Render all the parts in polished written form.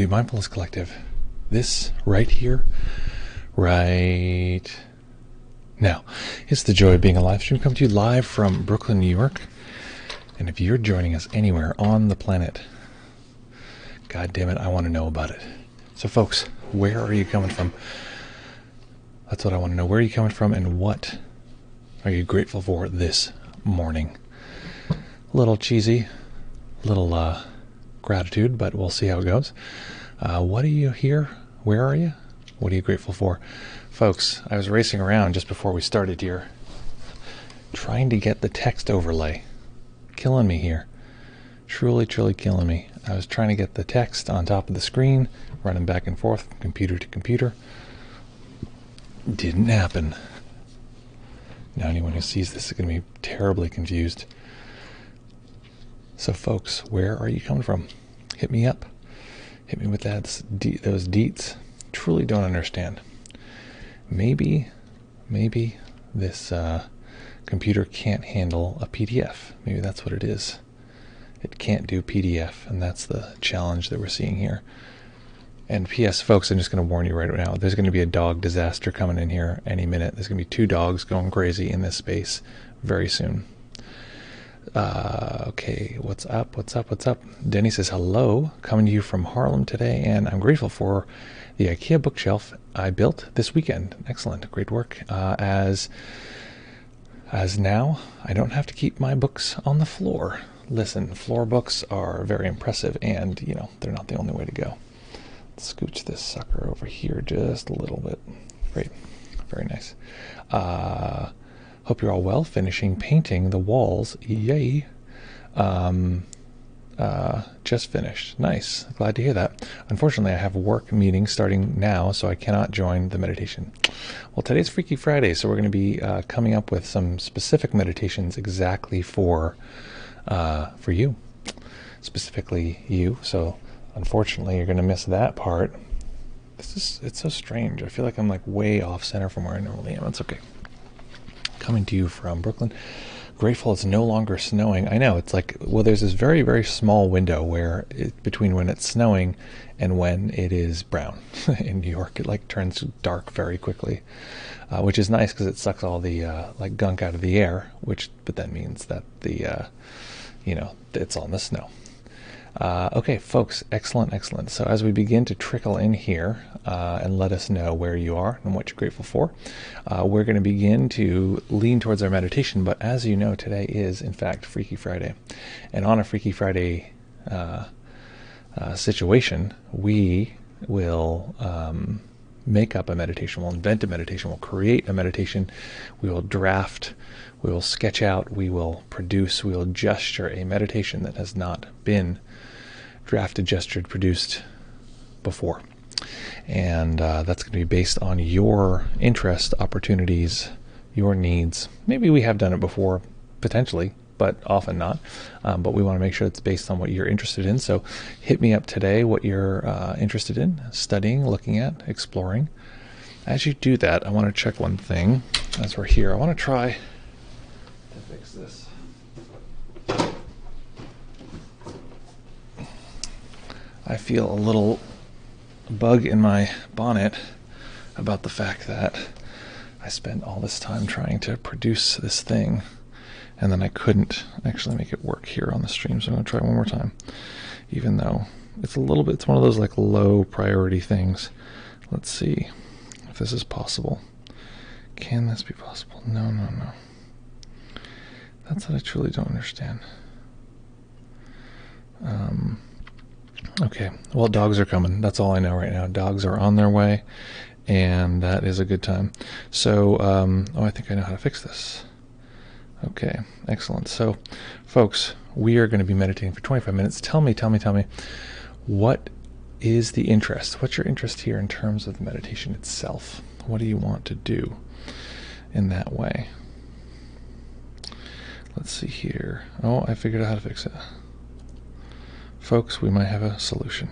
to Mindfulness Collective. This right here, right now, is the joy of being a live stream. Come to you live from Brooklyn, New York. And if you're joining us anywhere on the planet, God damn it, I want to know about it. So folks, where are you coming from? That's what I want to know. Where are you coming from and what are you grateful for this morning? A little cheesy, little gratitude, but we'll see how it goes. What are you here? Where are you? What are you grateful for? Folks, I was racing around just before we started here, trying to get the text overlay. Killing me here. Truly, truly killing me. I was trying to get the text on top of the screen, running back and forth from computer to computer. Didn't happen. Now anyone who sees this is going to be terribly confused. So folks, where are you coming from? Hit me up. Hit me with those deets. Truly don't understand. Maybe this computer can't handle a PDF. Maybe that's what it is. It can't do PDF, and that's the challenge that we're seeing here. And P.S. folks, I'm just going to warn you right now, there's going to be a dog disaster coming in here any minute. There's going to be 2 dogs going crazy in this space very soon. Okay, what's up? Denny says, hello, coming to you from Harlem today, and I'm grateful for the IKEA bookshelf I built this weekend. Excellent, great work. As now, I don't have to keep my books on the floor. Listen, floor books are very impressive, and, they're not the only way to go. Let's scooch this sucker over here just a little bit. Great, very nice. Hope you're all well, finishing painting the walls. Yay. Just finished. Nice. Glad to hear that. Unfortunately, I have a work meeting starting now, so I cannot join the meditation. Well, today's Freaky Friday, so we're going to be coming up with some specific meditations exactly for you. Specifically you. So, unfortunately, you're going to miss that part. It's so strange. I feel like I'm like way off center from where I normally am. It's okay. Coming to you from Brooklyn. Grateful it's no longer snowing. I know, it's like, well, there's this very, very small window where between when it's snowing and when it is brown. In New York, it like turns dark very quickly, which is nice because it sucks all the like gunk out of the air, but that means that the it's on the snow. Okay, folks, excellent. So as we begin to trickle in here and let us know where you are and what you're grateful for, we're going to begin to lean towards our meditation. But as you know, today is, in fact, Freaky Friday. And on a Freaky Friday situation, we will make up a meditation. We'll invent a meditation. We'll create a meditation. We will draft. We will sketch out. We will produce. We will gesture a meditation that has not been drafted, gestured, produced before. And that's going to be based on your interest, opportunities, your needs. Maybe we have done it before, potentially, but often not. But we want to make sure it's based on what you're interested in. So hit me up today what you're interested in, studying, looking at, exploring. As you do that, I want to check one thing as we're here. I want to try to fix this. I feel a little bug in my bonnet about the fact that I spent all this time trying to produce this thing, and then I couldn't actually make it work here on the stream, so I'm going to try one more time, even though it's one of those like low priority things. Let's see if this is possible. Can this be possible? No. That's what I truly don't understand. Okay, well, dogs are coming. That's all I know right now. Dogs are on their way, and that is a good time. So, I think I know how to fix this. Okay, excellent. So, folks, we are going to be meditating for 25 minutes. Tell me, what is the interest? What's your interest here in terms of the meditation itself? What do you want to do in that way? Let's see here. Oh, I figured out how to fix it. Folks, we might have a solution.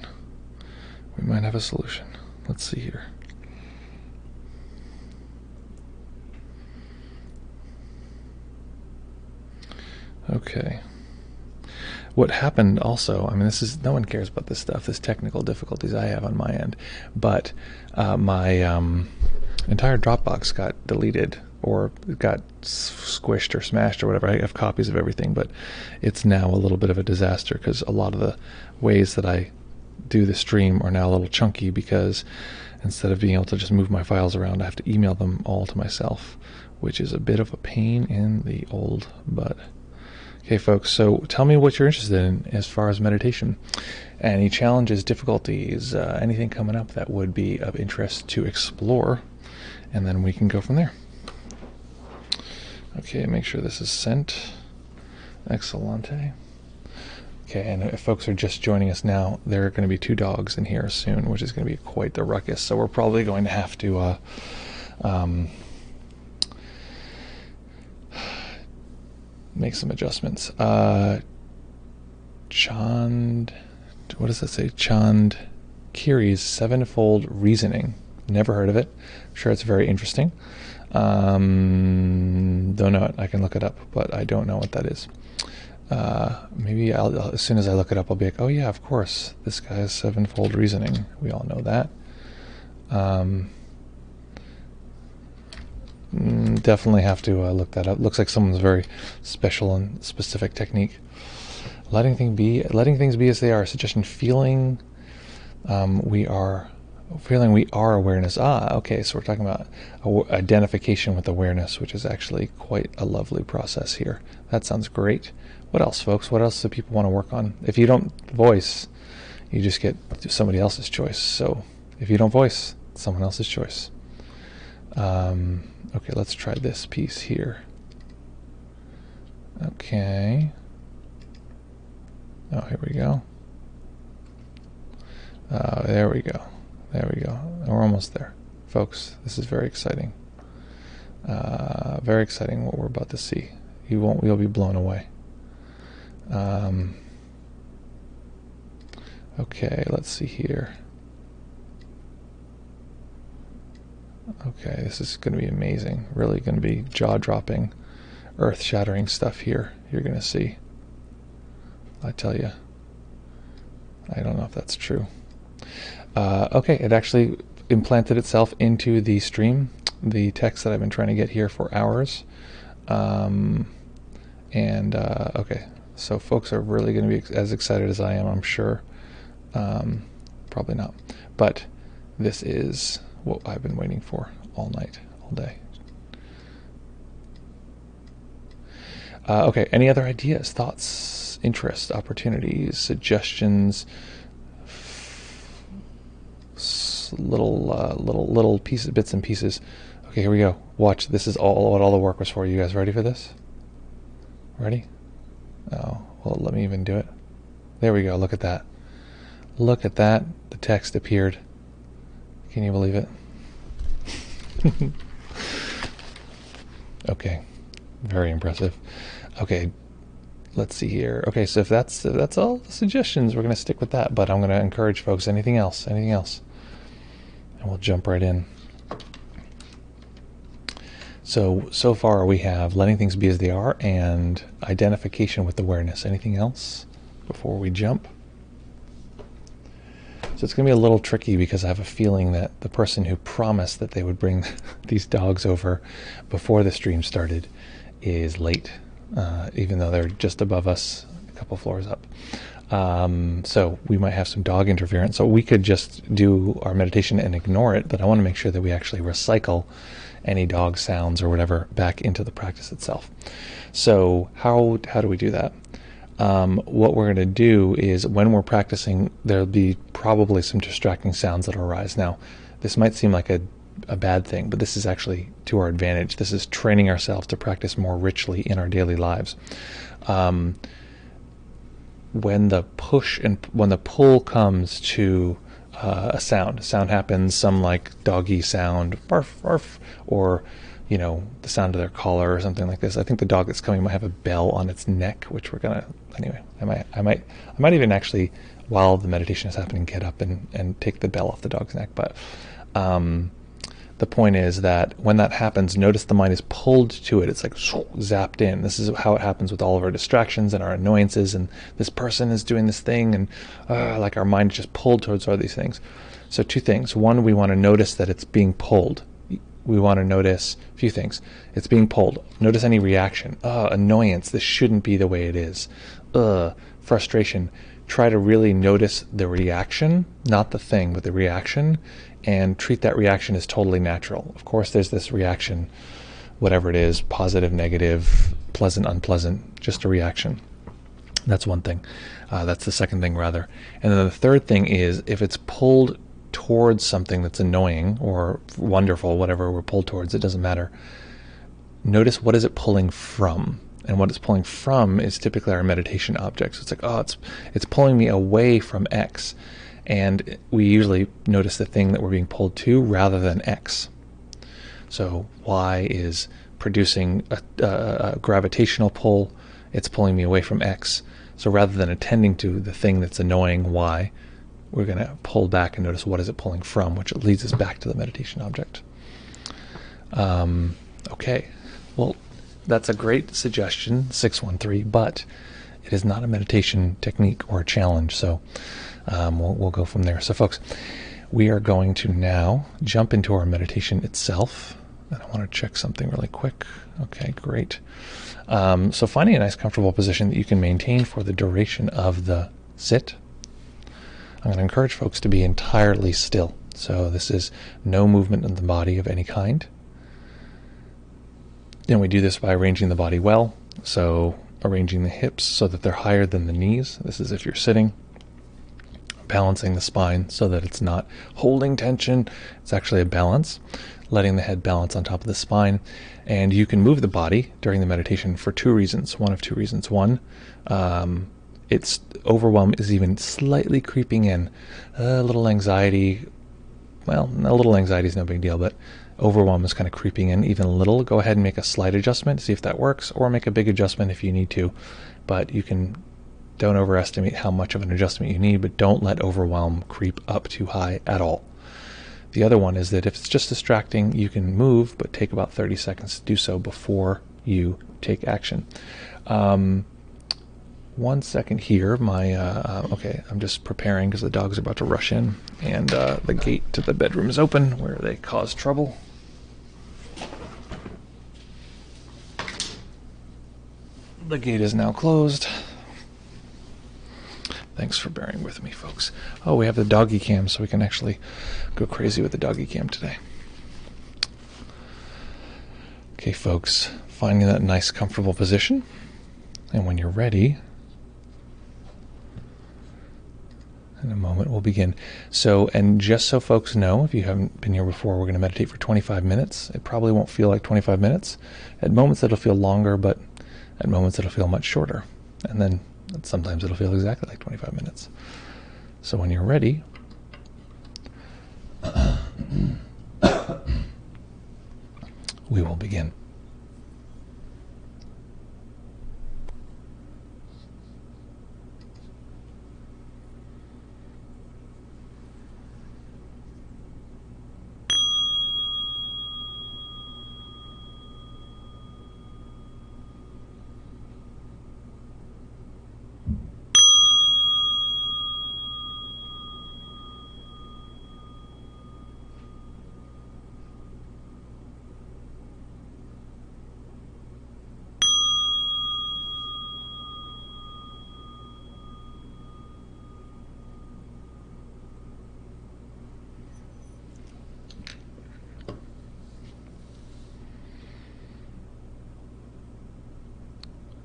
Let's see here. Okay. what happened also, I mean, this is, no one cares about this stuff, this technical difficulties I have on my end, but my entire Dropbox got deleted or got squished or smashed or whatever. I have copies of everything, but it's now a little bit of a disaster because a lot of the ways that I do the stream are now a little chunky because instead of being able to just move my files around, I have to email them all to myself, which is a bit of a pain in the old butt. Okay, folks, so tell me what you're interested in as far as meditation. Any challenges, difficulties, anything coming up that would be of interest to explore, and then we can go from there. Okay, make sure this is sent. Excellente. Okay, and if folks are just joining us now, there are going to be 2 dogs in here soon, which is going to be quite the ruckus. So we're probably going to have to make some adjustments. Chand, what does that say? Chand Kiri's Sevenfold Reasoning. Never heard of it. I'm sure it's very interesting. Don't know it. I can look it up, but I don't know what that is. Maybe I'll, as soon as I look it up, I'll be like, oh yeah, of course, this guy's Sevenfold Reasoning. We all know that. Definitely have to look that up. Looks like someone's very special and specific technique. Letting things be as they are. Suggestion: feeling we are awareness. Okay, so we're talking about identification with awareness, which is actually quite a lovely process here. That sounds great. What else, folks? What else do people want to work on? If you don't voice, you just get somebody else's choice. So if you don't voice, someone else's choice. Okay, let's try this piece here. Okay. Oh, here we go. There we go. There we go. We're almost there. Folks, this is very exciting. Very exciting what we're about to see. You'll be blown away. Okay, let's see here. Okay, this is going to be amazing. Really going to be jaw-dropping, earth-shattering stuff here. You're going to see. I tell you. I don't know if that's true. Okay, it actually implanted itself into the stream, the text that I've been trying to get here for hours. Okay, so folks are really going to be as excited as I am, I'm sure. Probably not. But this is what I've been waiting for all night, all day. Okay, any other ideas, thoughts, interests, opportunities, suggestions, little pieces, bits and pieces. Okay, here we go. Watch. This is all what all the work was for. You guys ready for this? Ready? Oh, well, let me even do it. There we go. Look at that. Look at that. The text appeared. Can you believe it? Okay. Very impressive. Okay. Let's see here. Okay, so if that's all the suggestions, we're going to stick with that. But I'm going to encourage folks. Anything else? Anything else? And we'll jump right in. So far we have letting things be as they are and identification with awareness. Anything else before we jump? So it's going to be a little tricky because I have a feeling that the person who promised that they would bring these dogs over before the stream started is late, even though they're just above us, a couple floors up. So we might have some dog interference. So we could just do our meditation and ignore it, but I want to make sure that we actually recycle any dog sounds or whatever back into the practice itself. So how do we do that? What we're going to do is when we're practicing, there'll be probably some distracting sounds that will arise. Now, this might seem like a bad thing, but this is actually to our advantage. This is training ourselves to practice more richly in our daily lives. When the pull comes to a sound happens, some like doggy sound, barf, barf, or the sound of their collar or something like this. I think the dog that's coming might have a bell on its neck, which we're gonna anyway. I might even actually, while the meditation is happening, get up and take the bell off the dog's neck. But The point is that when that happens, notice the mind is pulled to it. It's like zapped in. This is how it happens with all of our distractions and our annoyances, and this person is doing this thing, and like our mind is just pulled towards all these things. So two things. One, we want to notice that it's being pulled. We want to notice a few things. It's being pulled. Notice any reaction. Annoyance. This shouldn't be the way it is. Frustration. Try to really notice the reaction, not the thing, but the reaction, and treat that reaction as totally natural. Of course, there's this reaction, whatever it is, positive, negative, pleasant, unpleasant, just a reaction. That's one thing. That's the second thing, rather. And then the third thing is, if it's pulled towards something that's annoying or wonderful, whatever we're pulled towards, it doesn't matter. Notice, what is it pulling from? And what it's pulling from is typically our meditation object. So it's like, it's pulling me away from X. And we usually notice the thing that we're being pulled to rather than X. So Y is producing a gravitational pull. It's pulling me away from X. So rather than attending to the thing that's annoying, Y, we're going to pull back and notice what is it pulling from, which leads us back to the meditation object. Okay, well, that's a great suggestion, 613, but it is not a meditation technique or a challenge, so we'll go from there. So folks, we are going to now jump into our meditation itself. And I want to check something really quick. Okay, great. So finding a nice comfortable position that you can maintain for the duration of the sit. I'm going to encourage folks to be entirely still. So this is no movement in the body of any kind. And we do this by arranging the body well. So arranging the hips so that they're higher than the knees. This is if you're sitting. Balancing the spine so that it's not holding tension. It's actually a balance. Letting the head balance on top of the spine. And you can move the body during the meditation for two reasons. One of two reasons. One, it's overwhelm is even slightly creeping in. A little anxiety. Well, a little anxiety is no big deal, but overwhelm is kind of creeping in even a little. Go ahead and make a slight adjustment, see if that works, or make a big adjustment if you need to. But don't overestimate how much of an adjustment you need, but don't let overwhelm creep up too high at all. The other one is that if it's just distracting, you can move, but take about 30 seconds to do so before you take action. 1 second here. Okay, I'm just preparing because the dogs are about to rush in, and the gate to the bedroom is open where they cause trouble. The gate is now closed. Thanks for bearing with me, folks. Oh, we have the doggy cam, so we can actually go crazy with the doggy cam today. Okay, folks, finding that nice, comfortable position. And when you're ready, in a moment, we'll begin. So, and just so folks know, if you haven't been here before, we're going to meditate for 25 minutes. It probably won't feel like 25 minutes. At moments, it'll feel longer, but at moments, it'll feel much shorter. And then sometimes it'll feel exactly like 25 minutes. So when you're ready, we will begin.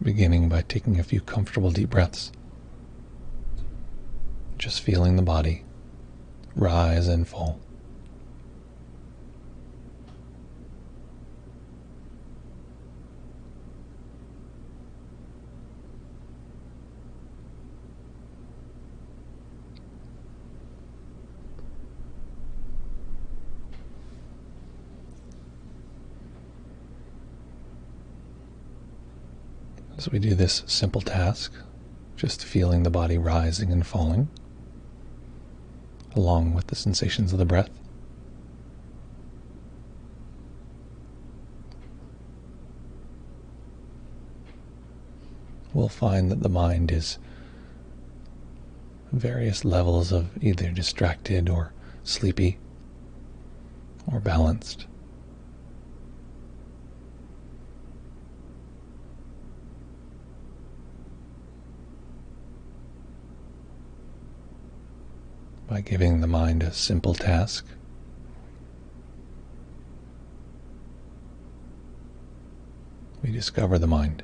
Beginning by taking a few comfortable deep breaths. Just feeling the body rise and fall. As we do this simple task, just feeling the body rising and falling, along with the sensations of the breath, we'll find that the mind is various levels of either distracted or sleepy or balanced. By giving the mind a simple task, we discover the mind.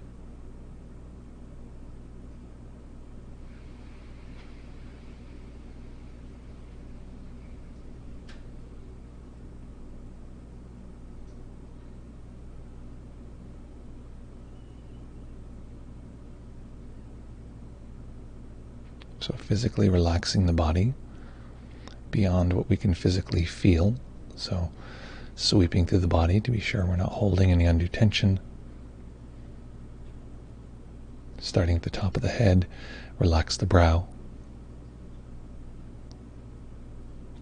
So physically relaxing the body beyond what we can physically feel. So sweeping through the body to be sure we're not holding any undue tension. Starting at the top of the head, relax the brow.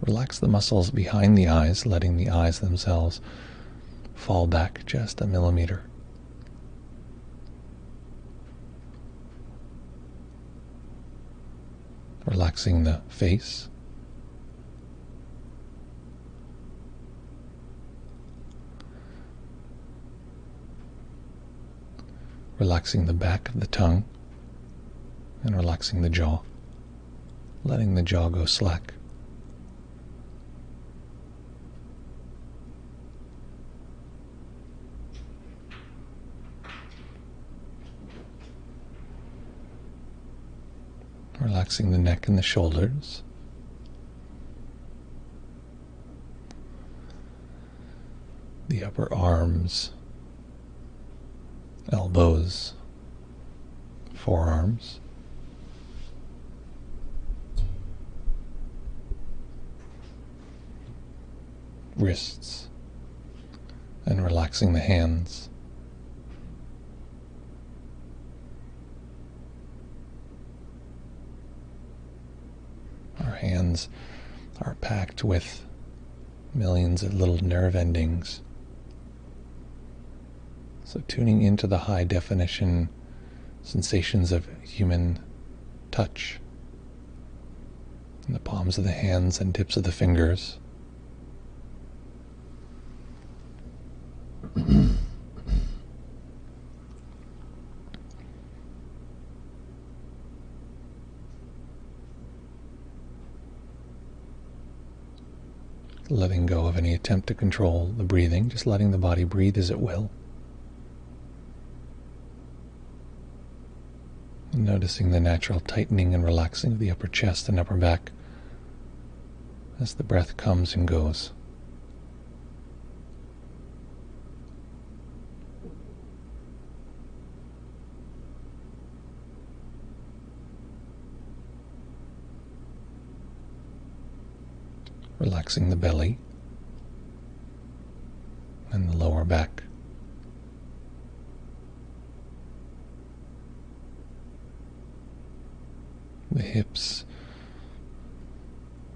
Relax the muscles behind the eyes, letting the eyes themselves fall back just a millimeter. Relaxing the face. Relaxing the back of the tongue and relaxing the jaw, letting the jaw go slack. Relaxing the neck and the shoulders. The upper arms, elbows, forearms. Wrists, and relaxing the hands. Our hands are packed with millions of little nerve endings. So tuning into the high definition sensations of human touch in the palms of the hands and tips of the fingers. Letting go of any attempt to control the breathing, just letting the body breathe as it will. Noticing the natural tightening and relaxing of the upper chest and upper back as the breath comes and goes. Relaxing the belly and the lower back. The hips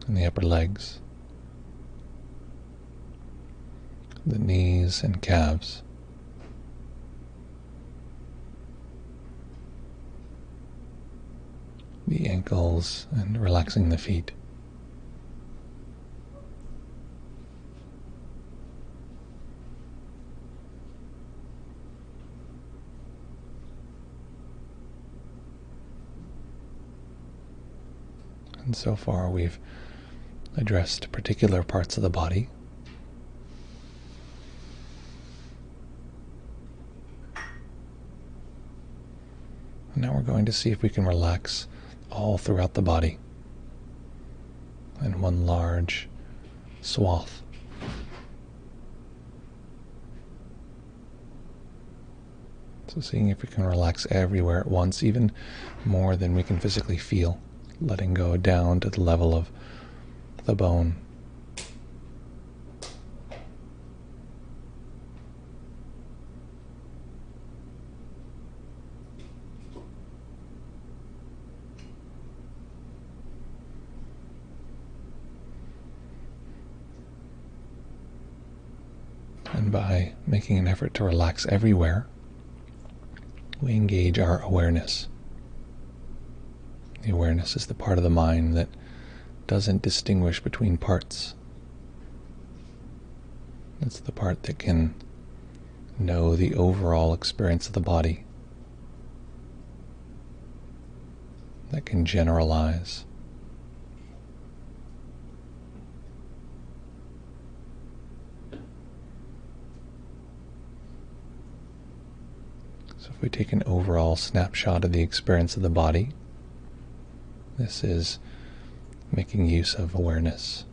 and the upper legs, the knees and calves, the ankles, and relaxing the feet. And so far we've addressed particular parts of the body. And now we're going to see if we can relax all throughout the body in one large swath. So seeing if we can relax everywhere at once, even more than we can physically feel. Letting go down to the level of the bone. And by making an effort to relax everywhere, we engage our awareness. The awareness is the part of the mind that doesn't distinguish between parts. It's the part that can know the overall experience of the body, that can generalize. So if we take an overall snapshot of the experience of the body, this is making use of awareness.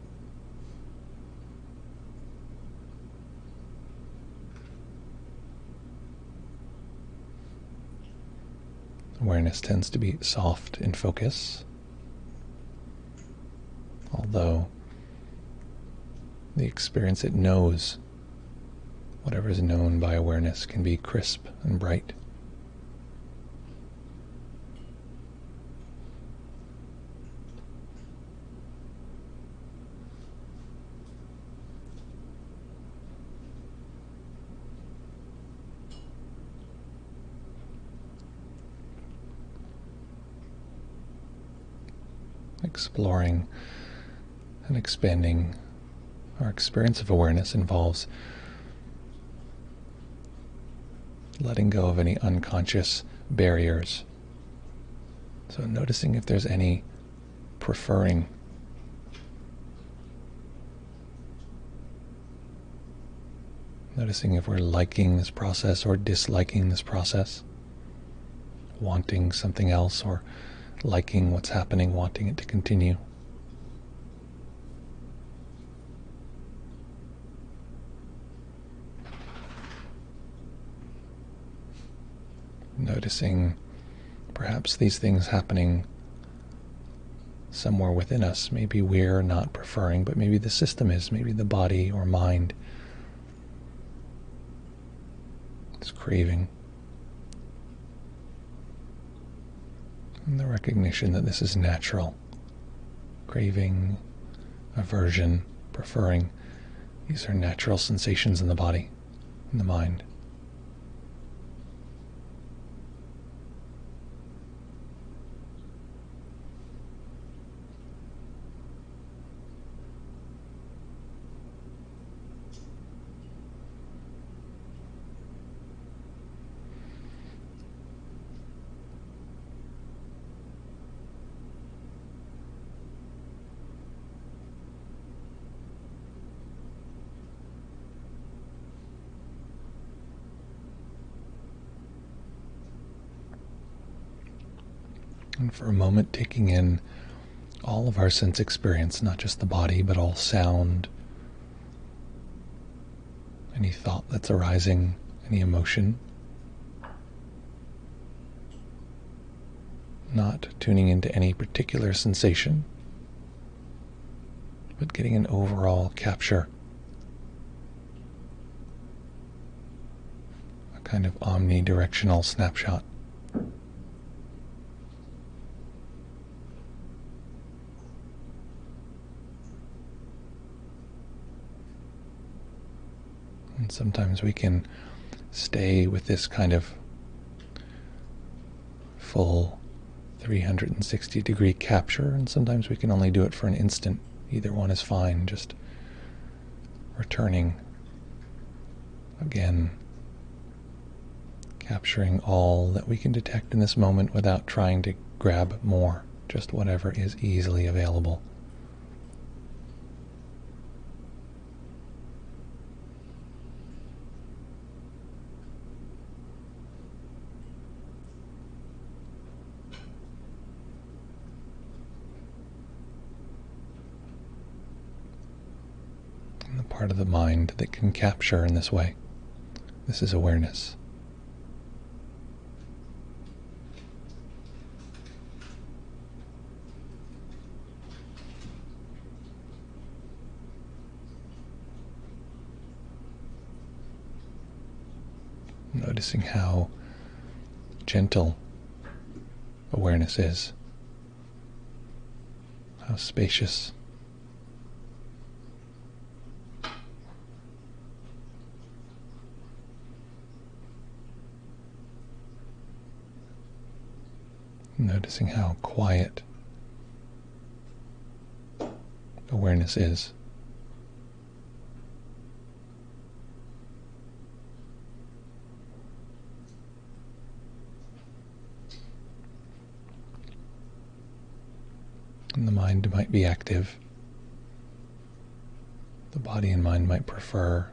Awareness tends to be soft in focus, although the experience it knows, whatever is known by awareness, can be crisp and bright. Exploring and expanding our experience of awareness involves letting go of any unconscious barriers. So noticing if there's any preferring, noticing if we're liking this process or disliking this process, wanting something else or liking what's happening, wanting it to continue. Noticing perhaps these things happening somewhere within us. Maybe we're not preferring, but maybe the system is, maybe the body or mind is craving. And the recognition that this is natural. Craving, aversion, preferring, these are natural sensations in the body, in the mind. And for a moment, taking in all of our sense experience, not just the body, but all sound, any thought that's arising, any emotion. Not tuning into any particular sensation, but getting an overall capture, a kind of omnidirectional snapshot. And sometimes we can stay with this kind of full 360-degree capture, and sometimes we can only do it for an instant. Either one is fine, just returning again, capturing all that we can detect in this moment without trying to grab more, just whatever is easily available. Part of the mind that can capture in this way. This is awareness. Noticing how gentle awareness is, how spacious. Noticing how quiet awareness is. And the mind might be active. The body and mind might prefer.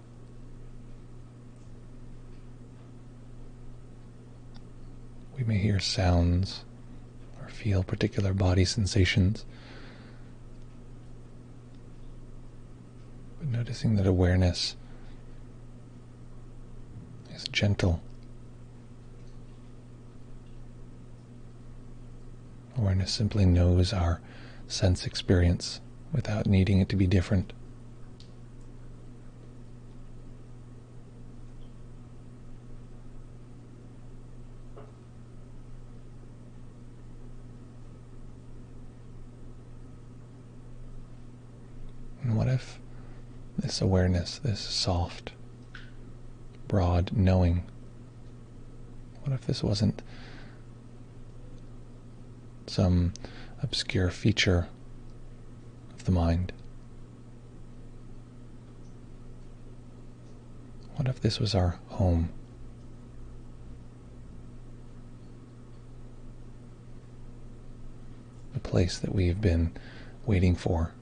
We may hear sounds or feel particular body sensations. But noticing that awareness is gentle. Awareness simply knows our sense experience without needing it to be different. And what if this awareness, this soft, broad knowing, what if this wasn't some obscure feature of the mind? What if this was our home? The place that we've been waiting for,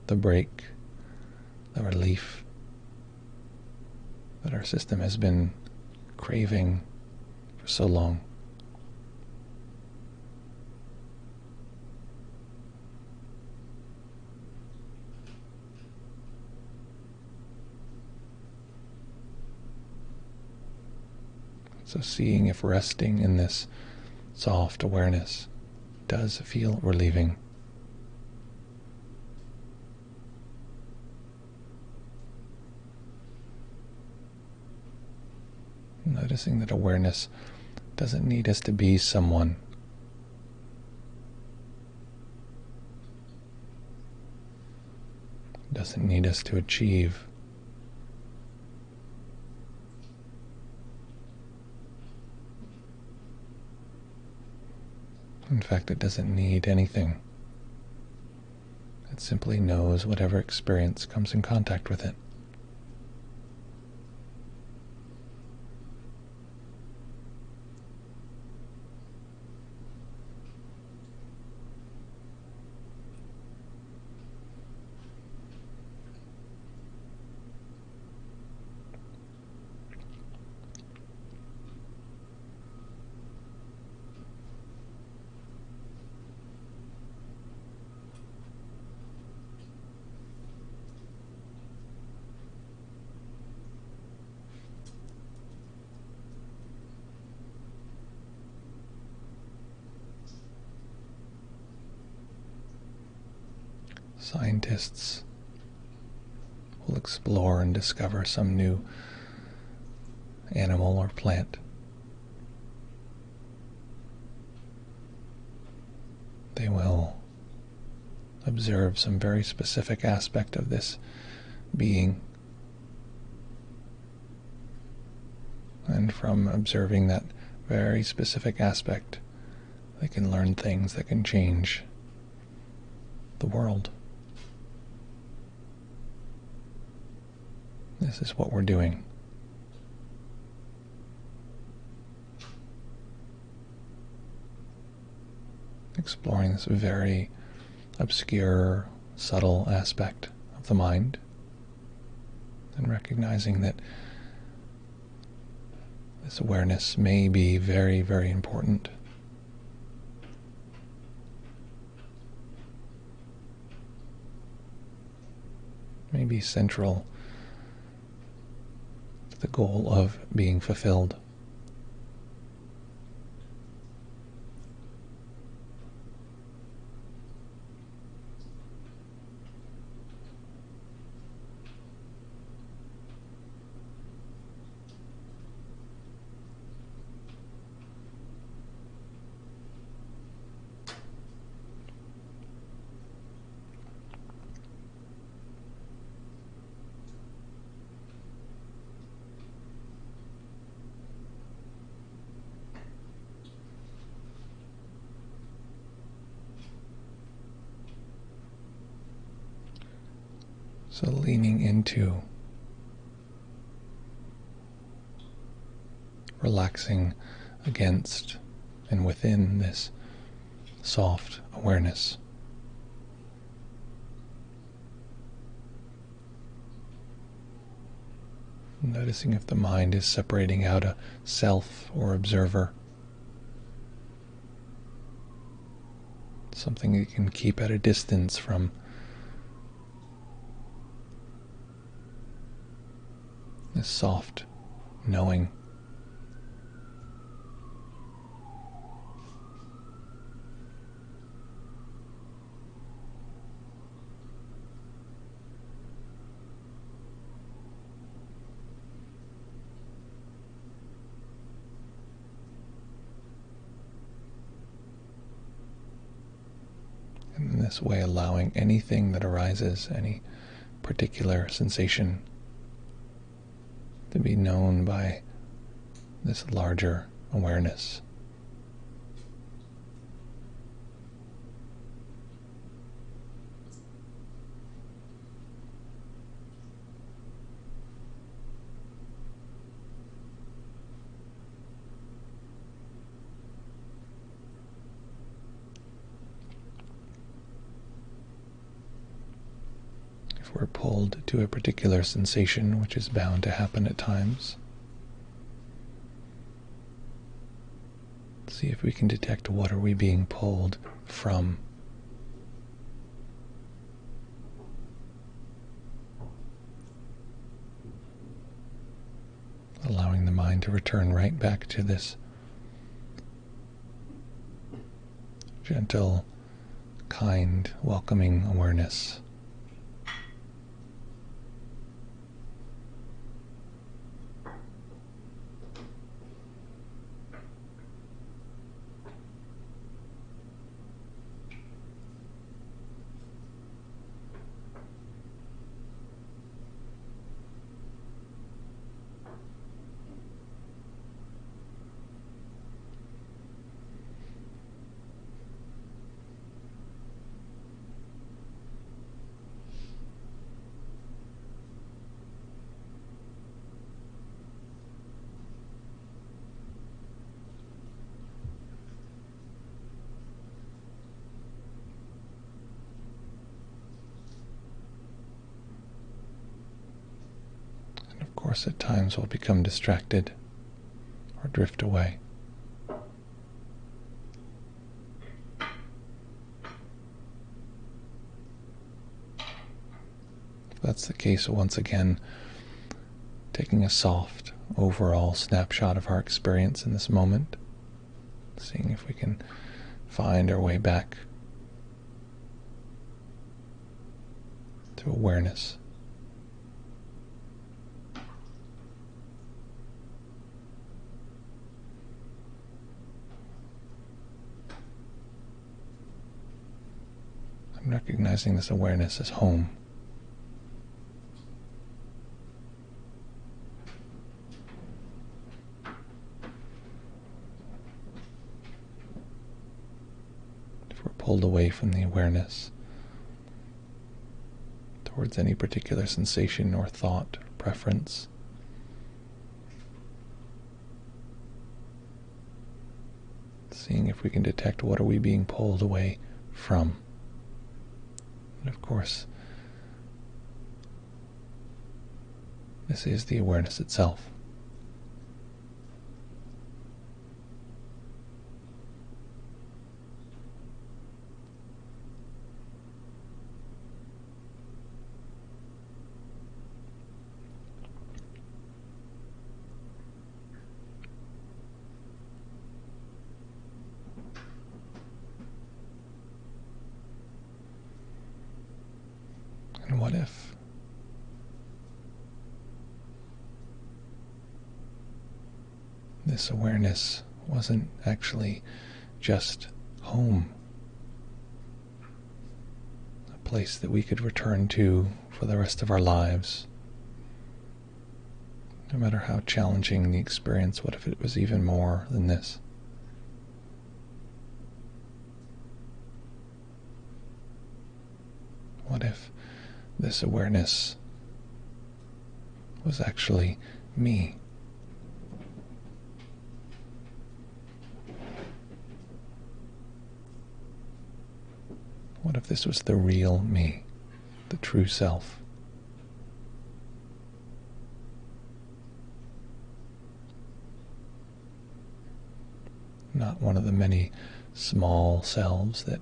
the break, the relief that our system has been craving for so long. So seeing if resting in this soft awareness does feel relieving. Noticing that awareness doesn't need us to be someone. Doesn't need us to achieve. In fact, it doesn't need anything. It simply knows whatever experience comes in contact with it. Scientists will explore and discover some new animal or plant. They will observe some very specific aspect of this being, and from observing that very specific aspect, they can learn things that can change the world. This is what we're doing. Exploring this very obscure, subtle aspect of the mind, and recognizing that this awareness may be very, very important. May be central to the goal of being fulfilled. So leaning into relaxing against and within this soft awareness. Noticing if the mind is separating out a self or observer, something you can keep at a distance from this soft knowing. And in this way, allowing anything that arises, any particular sensation, to be known by this larger awareness. If we're pulled to a particular sensation, which is bound to happen at times, see if we can detect what are we being pulled from. Allowing the mind to return right back to this gentle, kind, welcoming awareness. Of course, at times we'll become distracted or drift away. If that's the case, once again, taking a soft overall snapshot of our experience in this moment, seeing if we can find our way back to awareness. I'm recognizing this awareness as home. If we're pulled away from the awareness towards any particular sensation or thought or preference, seeing if we can detect what are we being pulled away from. And of course, this is the awareness itself. And what if this awareness wasn't actually just home, a place that we could return to for the rest of our lives, no matter how challenging the experience? What if it was even more than this? What if this awareness was actually me? What if this was the real me, the true self? Not one of the many small selves that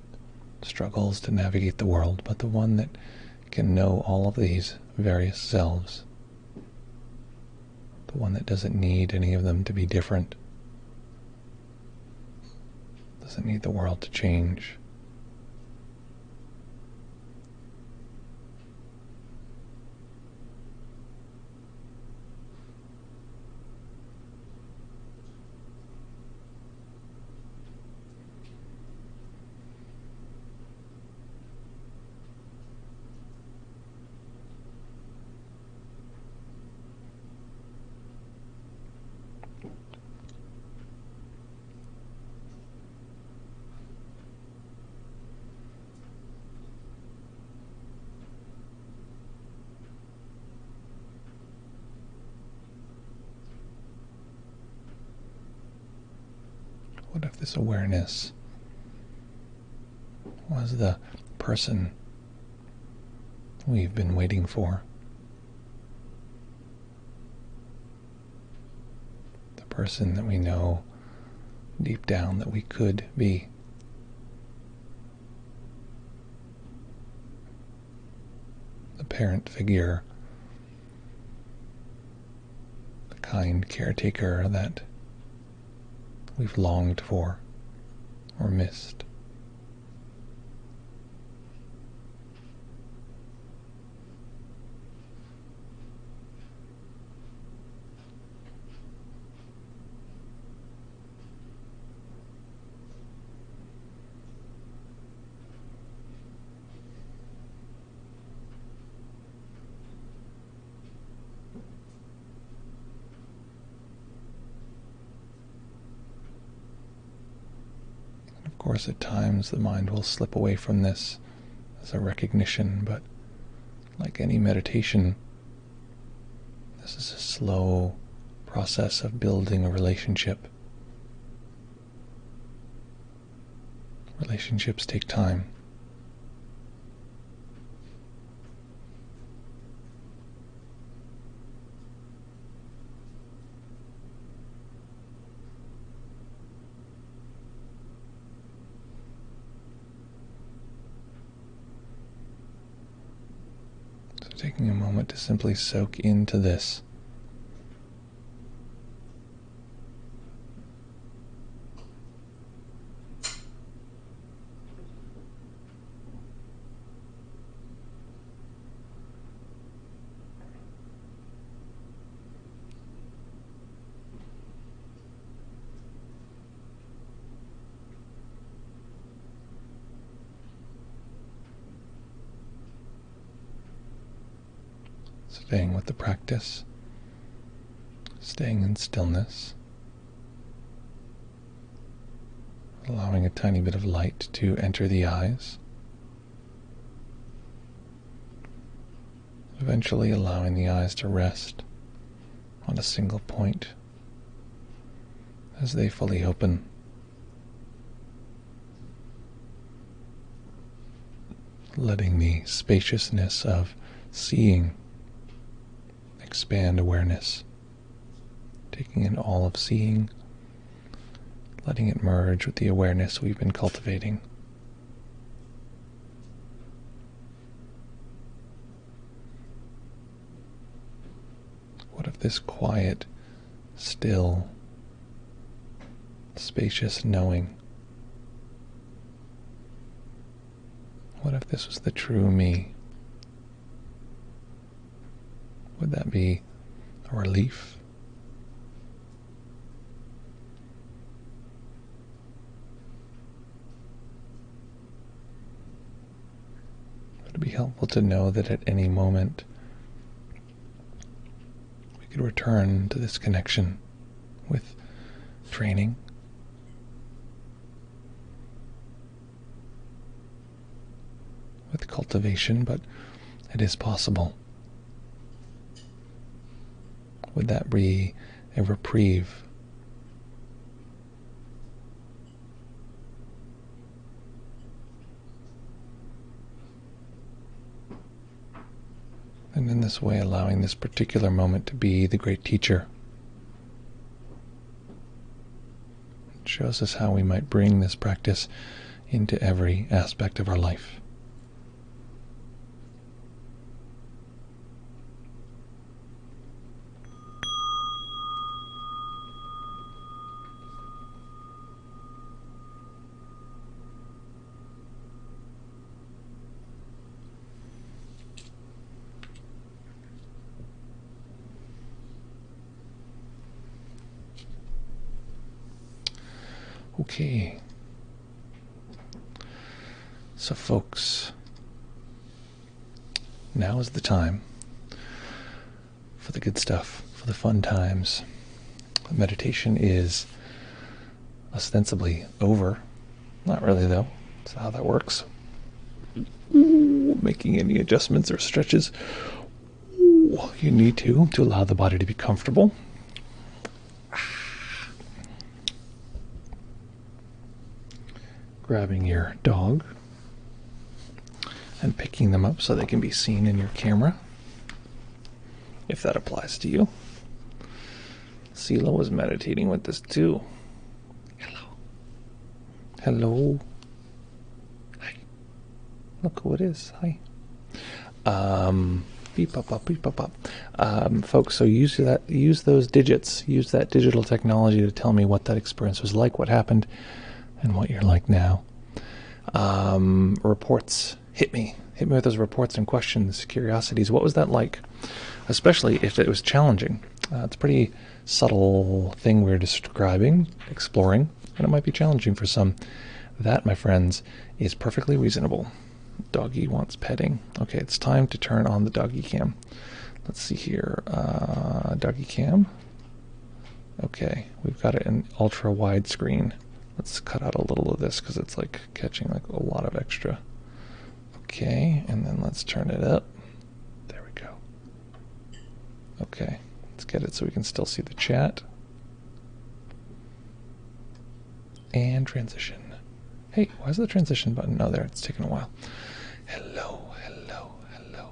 struggles to navigate the world, but the one that can know all of these various selves. The one that doesn't need any of them to be different. Doesn't need the world to change. What if this awareness was the person we've been waiting for? The person that we know deep down that we could be. The parent figure, the kind caretaker that we've longed for or missed. Of course, at times the mind will slip away from this as a recognition, but like any meditation, this is a slow process of building a relationship. Relationships take time. Taking a moment to simply soak into this. Staying with the practice, staying in stillness, allowing a tiny bit of light to enter the eyes, eventually allowing the eyes to rest on a single point as they fully open. Letting the spaciousness of seeing expand awareness, taking in all of seeing, letting it merge with the awareness we've been cultivating. What if this quiet, still, spacious knowing, what if this was the true me? Would that be a relief? Would it be helpful to know that at any moment we could return to this connection with training, with cultivation, but It is possible. Would that be a reprieve? And in this way, allowing this particular moment to be the great teacher. It shows us how we might bring this practice into every aspect of our life. Okay. So folks, now is the time for the good stuff, for the fun times. Meditation is ostensibly over. Not really though. That's how that works. Making any adjustments or stretches you need to allow the body to be comfortable. Grabbing your dog and picking them up so they can be seen in your camera, if that applies to you. Sila was meditating with this too. Hello. Hello. Hi. Look who it is. Hi. Beep up up, beep up up. Folks, so use those digits, use that digital technology to tell me what that experience was like, what happened, and what you're like now. Reports. Hit me with those reports and questions, curiosities. What was that like? Especially if it was challenging. It's a pretty subtle thing we're describing, exploring, and it might be challenging for some. That, my friends, is perfectly reasonable. Doggy wants petting. Okay, it's time to turn on the doggy cam. Let's see here. Doggy cam. Okay, we've got it in ultra wide screen. Let's cut out a little of this because it's like catching like a lot of extra. Okay, and then let's turn it up. There we go. Okay, let's get it so we can still see the chat. And transition. Hey, why is the transition button? Oh, there, it's taking a while. Hello, hello, hello.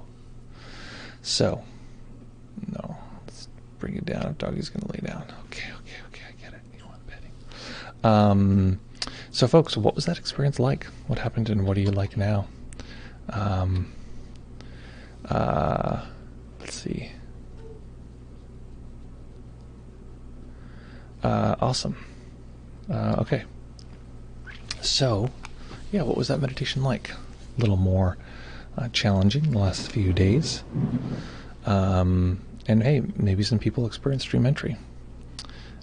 So, no, let's bring it down if doggy's going to lay down. Okay, I get it. You want petting. So folks, what was that experience like? What happened and what do you like now? Let's see. Awesome. Okay. So, yeah, what was that meditation like? A little more challenging the last few days. And hey, maybe some people experienced stream entry.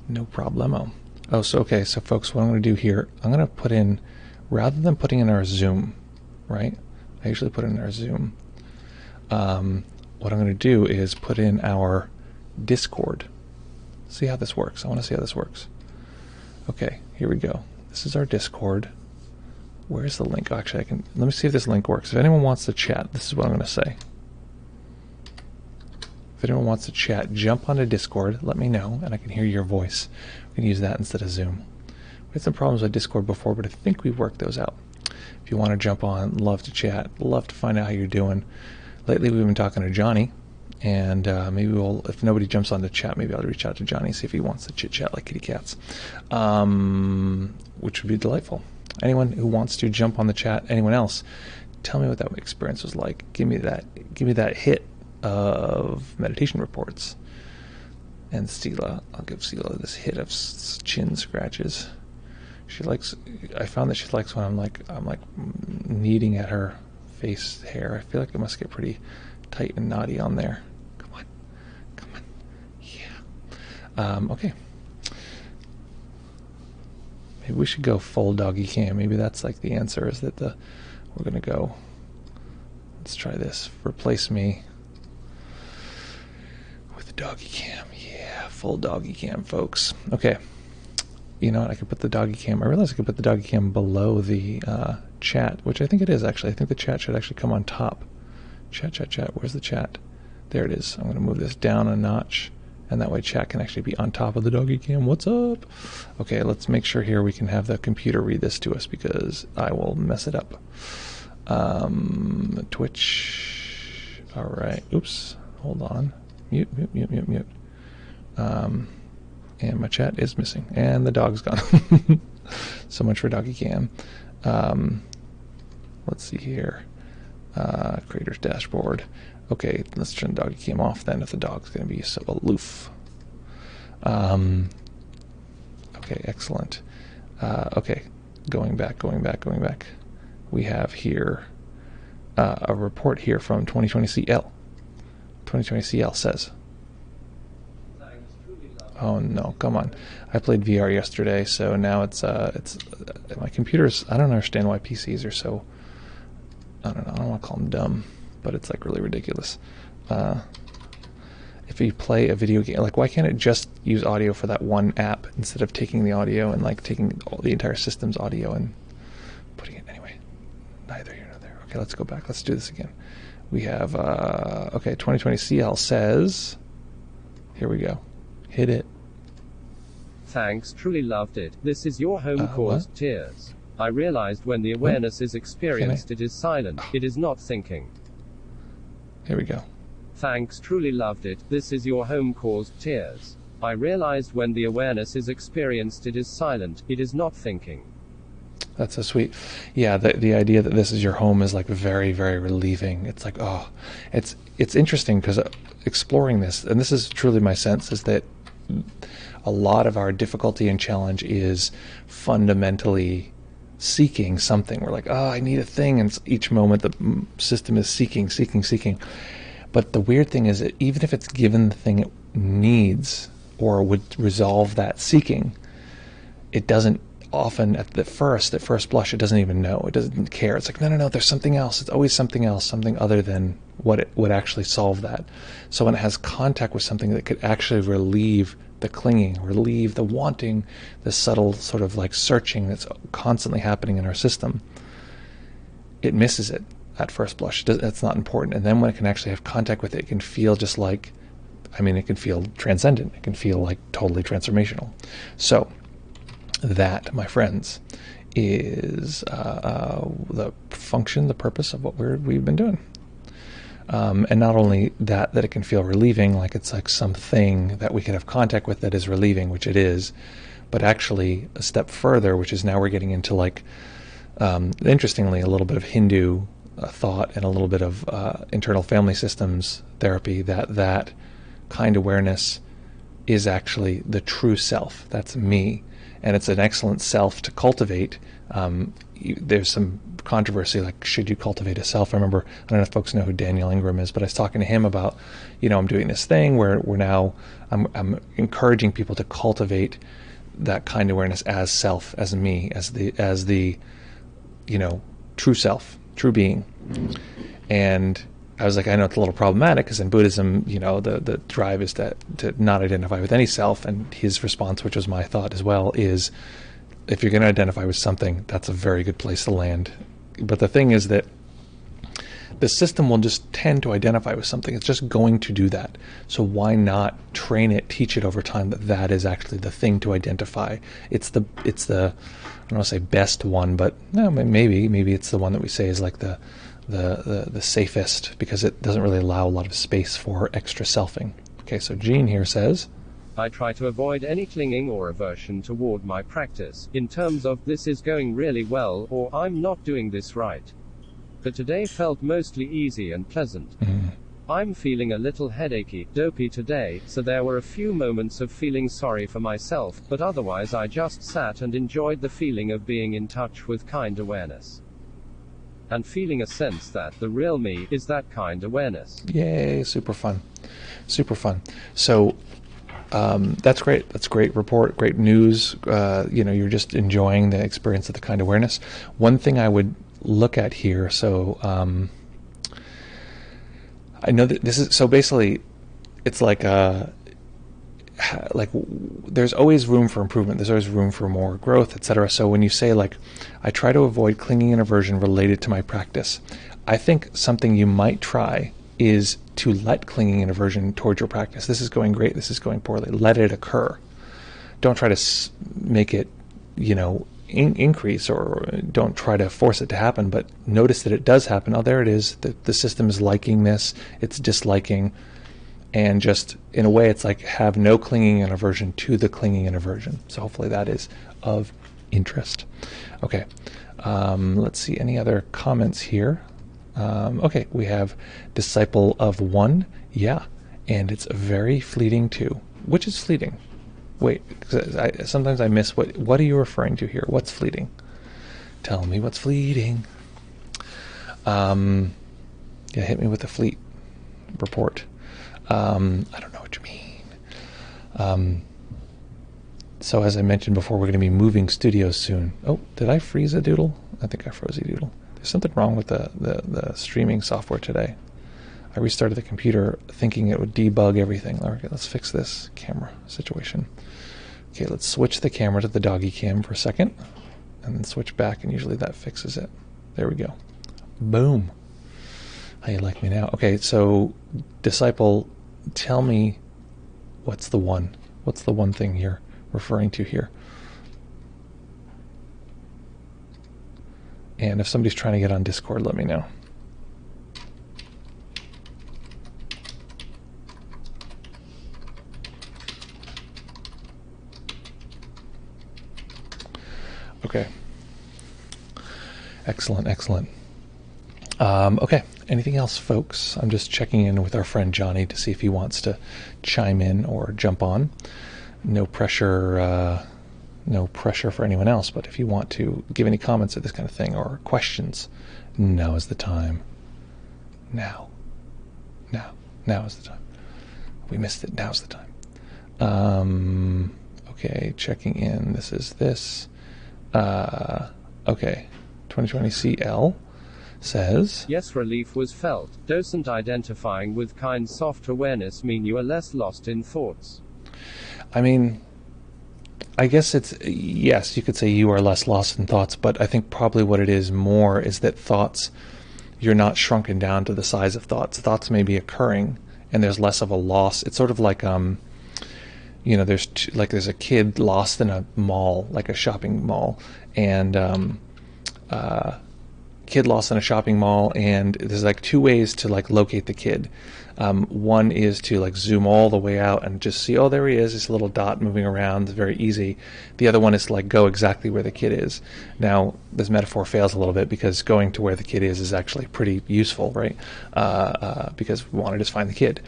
No problemo. Oh, so okay, so folks, what I'm going to do here, I'm going to put in, rather than putting in our Zoom, right? I usually put in our Zoom. What I'm going to do is put in our Discord. See how this works. I want to see how this works. Okay, here we go. This is our Discord. Where's the link? Actually, let me see if this link works. If anyone wants to chat, this is what I'm going to say. If anyone wants to chat, jump onto Discord, let me know, and I can hear your voice. We can use that instead of Zoom. We had some problems with Discord before, but I think we've worked those out. If you want to jump on, love to chat, love to find out how you're doing. Lately, we've been talking to Johnny, and maybe we'll, if nobody jumps on the chat, maybe I'll reach out to Johnny, see if he wants to chit-chat like kitty cats, which would be delightful. Anyone who wants to jump on the chat, anyone else, tell me what that experience was like. Give me that hit of meditation reports. And Sela, I'll give Sela this hit of chin scratches. She likes. I found that she likes when I'm like kneading at her face hair. I feel like it must get pretty tight and knotty on there. Come on, yeah. Okay. Maybe we should go full doggy cam. Maybe that's like the answer. Is that we're gonna go. Let's try this. Replace me with the doggy cam. Yeah, full doggy cam, folks. Okay. You know what? I could put the doggy cam. I realized I could put the doggy cam below the chat, which I think it is actually. I think the chat should actually come on top. Chat. Where's the chat? There it is. I'm going to move this down a notch, and that way chat can actually be on top of the doggy cam. What's up? Okay, let's make sure here we can have the computer read this to us because I will mess it up. Twitch. All right. Oops. Hold on. Mute. And my chat is missing, and the dog's gone. So much for doggy cam. Let's see here. Creator's dashboard. Okay, let's turn doggy cam off then if the dog's going to be so aloof. Okay, excellent. Okay, going back. We have here a report here from 2020CL. 2020CL says, oh no, come on. I played VR yesterday, so now it's my computer's, I don't understand why PCs are so, I don't want to call them dumb, but it's like really ridiculous. If you play a video game, like why can't it just use audio for that one app instead of taking the audio and like taking all the entire system's audio and putting it anyway? Neither here nor there. Okay, let's go back. Let's do this again. We have, okay, 2020CL says, here we go. Hit it. Thanks, truly loved it. This is your home caused tears. I realized when the awareness is experienced, it is silent. It is not thinking. Here we go. Thanks, truly loved it. This is your home caused tears. I realized when the awareness is experienced, it is silent. It is not thinking. That's so sweet. Yeah, the idea that this is your home is like very, very relieving. It's like, oh, it's interesting because exploring this, and this is truly my sense, is that a lot of our difficulty and challenge is fundamentally seeking something. We're like, oh, I need a thing, and each moment the system is seeking. But the weird thing is that even if it's given the thing it needs or would resolve that seeking, it doesn't often at first blush, it doesn't even know. It doesn't care. It's like, no, there's something else. It's always something else, something other than what it would actually solve that. So when it has contact with something that could actually relieve the clinging, relieve the wanting, the subtle sort of like searching that's constantly happening in our system, it misses it at first blush. It's not important. And then when it can actually have contact with it, it can feel just like, it can feel transcendent. It can feel like totally transformational. So that, my friends, is the function, the purpose of what we've been doing. And not only that it can feel relieving, like it's like something that we can have contact with that is relieving, which it is, but actually a step further, which is now we're getting into like, interestingly, a little bit of Hindu thought and a little bit of internal family systems therapy, that kind awareness is actually the true self. That's me. And it's an excellent self to cultivate. There's some controversy, like, should you cultivate a self? I remember, I don't know if folks know who Daniel Ingram is, but I was talking to him about, I'm doing this thing where I'm encouraging people to cultivate that kind of awareness as self, as me, as the true self, true being. And I was like, I know it's a little problematic because in Buddhism, the drive is to not identify with any self. And his response, which was my thought as well, is if you're going to identify with something, that's a very good place to land. But the thing is that the system will just tend to identify with something. It's just going to do that. So why not train it, teach it over time that is actually the thing to identify? It's the I don't want to say best one, but no, maybe it's the one that we say is like the safest, because it doesn't really allow a lot of space for extra selfing. Okay, so Jean here says, I try to avoid any clinging or aversion toward my practice, in terms of this is going really well, or I'm not doing this right. But today felt mostly easy and pleasant. Mm-hmm. I'm feeling a little headachy, dopey today, so there were a few moments of feeling sorry for myself, but otherwise I just sat and enjoyed the feeling of being in touch with kind awareness. And feeling a sense that the real me is that kind awareness. Yay, super fun. So that's great. That's great report, great news. You're just enjoying the experience of the kind awareness. One thing I would look at here, so I know that this is, so basically it's like like there's always room for improvement. There's always room for more growth, etc. So when you say like, I try to avoid clinging and aversion related to my practice, I think something you might try is to let clinging and aversion towards your practice. This is going great. This is going poorly. Let it occur. Don't try to make it, increase, or don't try to force it to happen, but notice that it does happen. Oh, there it is. The system is liking this. It's disliking. And just, in a way, it's like have no clinging and aversion to the clinging and aversion. So hopefully that is of interest. Okay. Let's see. Any other comments here? Okay. We have disciple of one. Yeah. And it's very fleeting too. Which is fleeting? Wait, sometimes I miss what are you referring to here? What's fleeting? Tell me what's fleeting. Yeah, hit me with the fleet report. I don't know what you mean. So as I mentioned before, we're going to be moving studios soon. Oh, did I freeze a doodle? I think I froze a doodle. There's something wrong with the streaming software today. I restarted the computer thinking it would debug everything. Okay, let's fix this camera situation. Okay, let's switch the camera to the doggy cam for a second, and then switch back, and usually that fixes it. There we go. Boom. How you like me now? Okay, so disciple, tell me what's the one? What's the one thing you're referring to here? And if somebody's trying to get on Discord, let me know. Okay. Excellent, excellent. Okay, anything else, folks? I'm just checking in with our friend Johnny to see if he wants to chime in or jump on. No pressure, no pressure for anyone else, but if you want to give any comments at this kind of thing or questions, now is the time. Now is the time. We missed it. Now's the time. Okay, checking in. This is this. Okay, 2020 CL says, yes, relief was felt. Doesn't identifying with kind soft awareness mean you are less lost in thoughts? I mean, I guess it's, yes, you could say you are less lost in thoughts, but I think probably what it is more is that thoughts, you're not shrunken down to the size of thoughts. Thoughts may be occurring and there's less of a loss. It's sort of like, there's a kid lost in a mall, like a shopping mall, and kid lost in a shopping mall, and there's like two ways to like locate the kid. One is to like zoom all the way out and just see, oh, there he is, this little dot moving around, it's very easy. The other one is to like go exactly where the kid is. Now, this metaphor fails a little bit because going to where the kid is actually pretty useful, right? Because we want to just find the kid.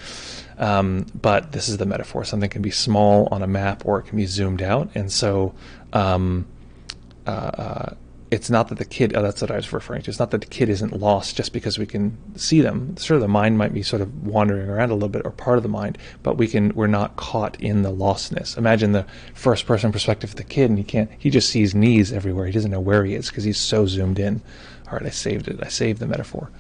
But this is the metaphor. Something can be small on a map or it can be zoomed out. And so it's not that the kid, that's what I was referring to. It's not that the kid isn't lost just because we can see them. Sure, the mind might be sort of wandering around a little bit, or part of the mind, but we're not caught in the lostness. Imagine the first person perspective of the kid, and he just sees knees everywhere. He doesn't know where he is because he's so zoomed in. All right, I saved it. I saved the metaphor.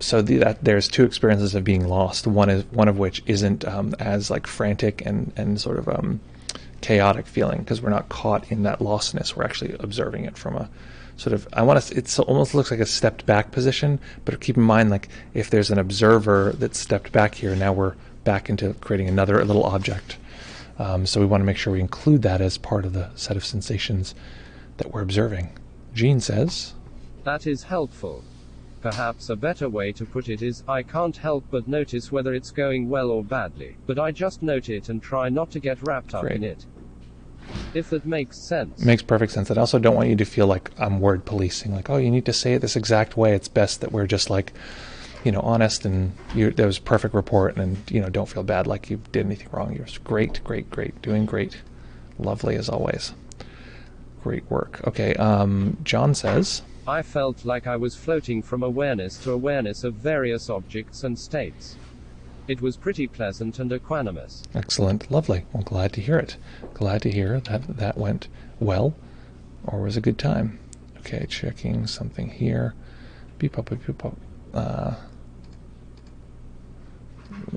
So there's two experiences of being lost. One of which isn't as like frantic and sort of chaotic feeling, because we're not caught in that lostness. We're actually observing it from a sort of, it almost looks like a stepped back position, but keep in mind, like if there's an observer that's stepped back here, now we're back into creating another little object. So we want to make sure we include that as part of the set of sensations that we're observing. Jean says, that is helpful. Perhaps a better way to put it is, I can't help but notice whether it's going well or badly, but I just note it and try not to get wrapped up in it. If that makes sense. Makes perfect sense. I also don't want you to feel like I'm word policing, like, oh, you need to say it this exact way. It's best that we're just like, honest, and there was a perfect report, and don't feel bad like you did anything wrong. You're great, doing great, lovely as always. Great work. Okay, John says, I felt like I was floating from awareness to awareness of various objects and states. It was pretty pleasant and equanimous. Excellent. Lovely. Well, glad to hear it. Glad to hear that went well, or was a good time. Okay, checking something here. Beep up, beep up.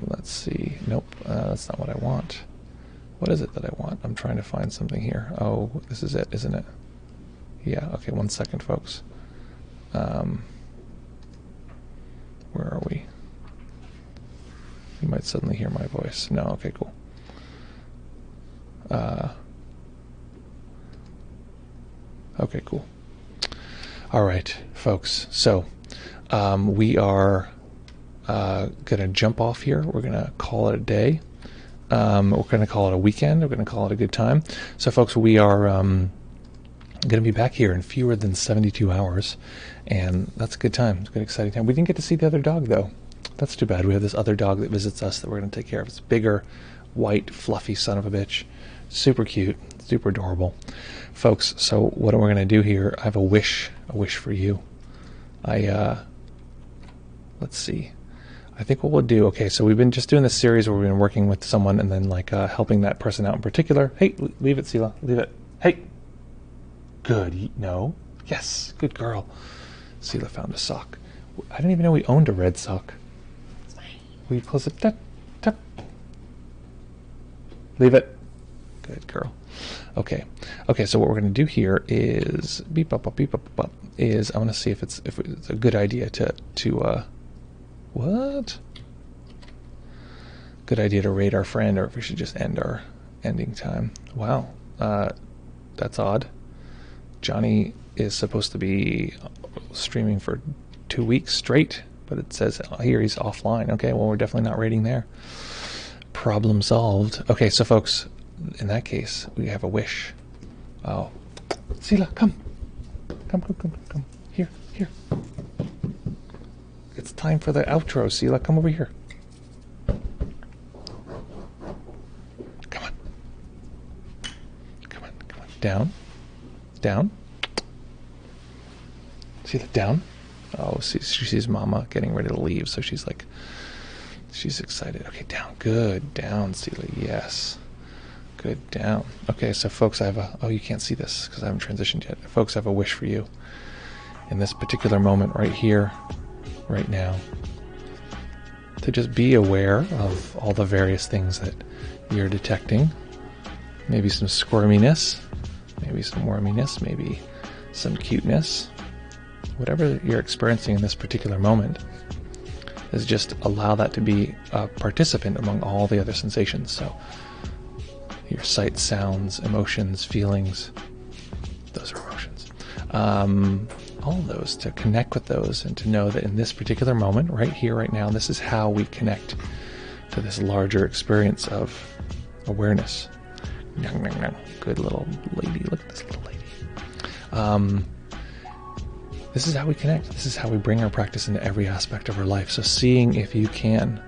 Let's see. Nope, that's not what I want. What is it that I want? I'm trying to find something here. Oh, this is it, isn't it? Yeah, okay, 1 second, folks. Where are we? You might suddenly hear my voice. No, okay, cool. Okay, cool. All right, folks. So we are going to jump off here. We're going to call it a day. We're going to call it a weekend. We're going to call it a good time. So, folks, we are going to be back here in fewer than 72 hours. And that's a good time. It's a good, exciting time. We didn't get to see the other dog, though. That's too bad. We have this other dog that visits us that we're going to take care of. It's a bigger, white, fluffy son of a bitch. Super cute. Super adorable. Folks, so what we're going to do here, I have a wish for you. Let's see. I think what we'll do, okay, so we've been just doing this series where we've been working with someone and then like helping that person out in particular. Hey, leave it, Sela. Leave it. Hey. Good. No. Yes. Good girl. Sela found a sock. I didn't even know we owned a red sock. Will you close it? Tap, tap. Leave it. Good girl. Okay. Okay, so what we're going to do here is beep up, beep up, is I want to see if it's a good idea to what? Good idea to rate our friend, or if we should just end our ending time. Wow, that's odd. Johnny is supposed to be streaming for 2 weeks straight, but it says here he's offline. Okay, well, we're definitely not rating there. Problem solved. Okay, so folks, in that case, we have a wish. Oh, Sela, come. Come. Here. It's time for the outro, Sela. Come over here. Come on. Down. Sela, down. Oh, she sees Mama getting ready to leave, so she's excited. Okay, down. Good. Down, Sela. Yes. Good. Down. Okay, so folks, oh, you can't see this because I haven't transitioned yet. Folks, I have a wish for you. In this particular moment right here, right now, to just be aware of all the various things that you're detecting. Maybe some squirminess, maybe some worminess, maybe some cuteness. Whatever you're experiencing in this particular moment, is just allow that to be a participant among all the other sensations. So your sight, sounds, emotions, feelings, those are emotions. All those, to connect with those and to know that in this particular moment, right here, right now, this is how we connect to this larger experience of awareness. Good little lady. Look at this little lady. This is how we connect. This is how we bring our practice into every aspect of our life. So seeing if you can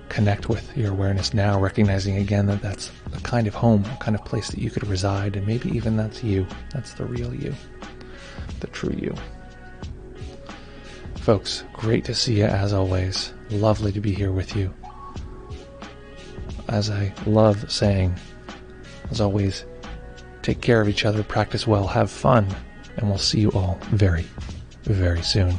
connect with your awareness now, recognizing again that that's a kind of home, a kind of place that you could reside, and maybe even that's you. That's the real you. The true you. Folks, great to see you as always. Lovely to be here with you. As I love saying, as always, take care of each other, practice well, have fun, and we'll see you all very, very soon.